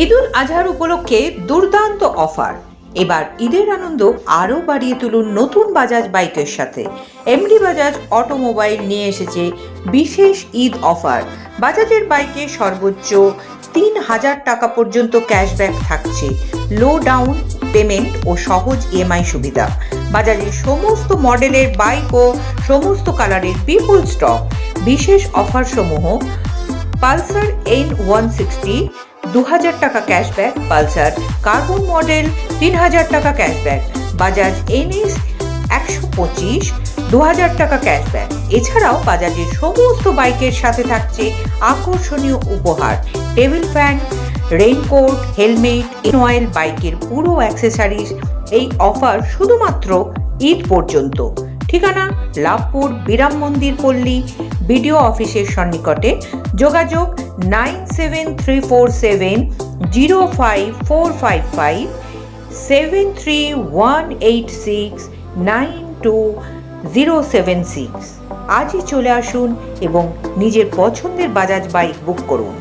ঈদুল আজহার উপলক্ষে দুর্দান্ত অফার। এবার ঈদের আনন্দ আরও বাড়িয়ে তুলুন নতুন বাজাজ বাইকের সাথে। এমডি বাজাজ অটোমোবাইল নিয়ে এসেছে বিশেষ ঈদ অফার। বাজাজের বাইকে সর্বোচ্চ ৩,০০০ টাকা পর্যন্ত ক্যাশব্যাক থাকছে, লো ডাউন পেমেন্ট ও সহজ ইএমআই সুবিধা। বাজাজের সমস্ত মডেলের বাইক ও সমস্ত কালারের বিপুল স্টক। বিশেষ অফার সমূহ: পালসার N160 ২,০০০ টাকা ক্যাশব্যাক, পালসার কার্বন মডেল ৩,০০০ টাকা ক্যাশব্যাক, বাজাজ NS 125 ২,০০০ টাকা ক্যাশব্যাক। এছাড়াও বাজাজের সমস্ত বাইকের সাথে থাকছে আকর্ষণীয় উপহার: table fan, raincoat, helmet, oil, বাইকের পুরো অ্যাক্সেসরিজ। এই অফার শুধুমাত্র ঈদ পর্যন্ত। ঠিকানা: লাভপুর বিরাম মন্দির পল্লী বিডিও অফিসের সন্নিকটে। যোগাযোগ 9734705455 7318692076। আজই চলে আসুন এবং নিজের পছন্দের বাজাজ বাইক বুক করুন।